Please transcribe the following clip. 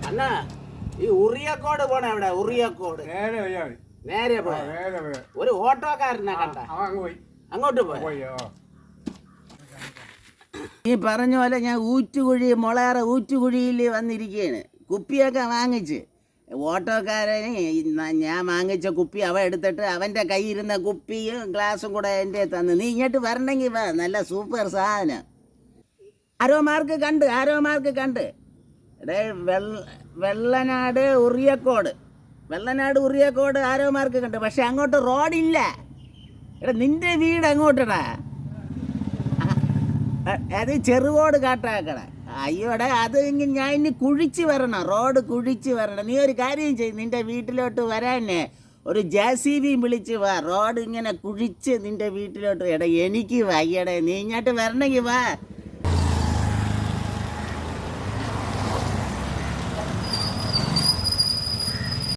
അണ്ണാ ഈ ഉറിയക്കോട് പോണ എവിടെ? ഉറിയക്കോട് നേരെ പോയ ഒരു ഓട്ടോക്കാരനെ കണ്ട അങ്ങോട്ട് പോയി. ഈ പറഞ്ഞ പോലെ ഞാൻ ഊറ്റുകുഴി മുളയറ ഊറ്റുകുഴിയിൽ വന്നിരിക്കുകയാണ്. കുപ്പിയൊക്കെ വാങ്ങിച്ച് ഓട്ടോക്കാരന് ഞാൻ വാങ്ങിച്ച കുപ്പി അവൻ എടുത്തിട്ട് അവൻ്റെ കയ്യിരുന്ന കുപ്പിയും ഗ്ലാസും കൂടെ എൻ്റെ തന്നു. നീ ഇങ്ങോട്ട് വരണമെങ്കിൽ വാ, നല്ല സൂപ്പർ സാധനം. ആരോമാർക്ക് കണ്ട് എടേ വെള്ളനാട് ഉറിയക്കോട് ആരോമാർക്ക് കണ്ട്. പക്ഷെ അങ്ങോട്ട് റോഡില്ല. എടാ നിൻ്റെ വീട് അങ്ങോട്ടടാ, അത് ചെറുകോട് കാട്ടാക്കട. അയ്യോടെ അത് ഞാൻ ഇനി കുഴിച്ച് വരണം, റോഡ് കുഴിച്ച് വരണം. നീ ഒരു കാര്യം ചെയ്യും, നിൻ്റെ വീട്ടിലോട്ട് വരാനേ ഒരു JCB വിളിച്ച് വാ, റോഡ് ഇങ്ങനെ കുഴിച്ച് നിൻ്റെ വീട്ടിലോട്ട്. എടാ എനിക്ക് വയ്യടേ, നീ ഇങ്ങോട്ട് വരണമെങ്കിൽ വാ.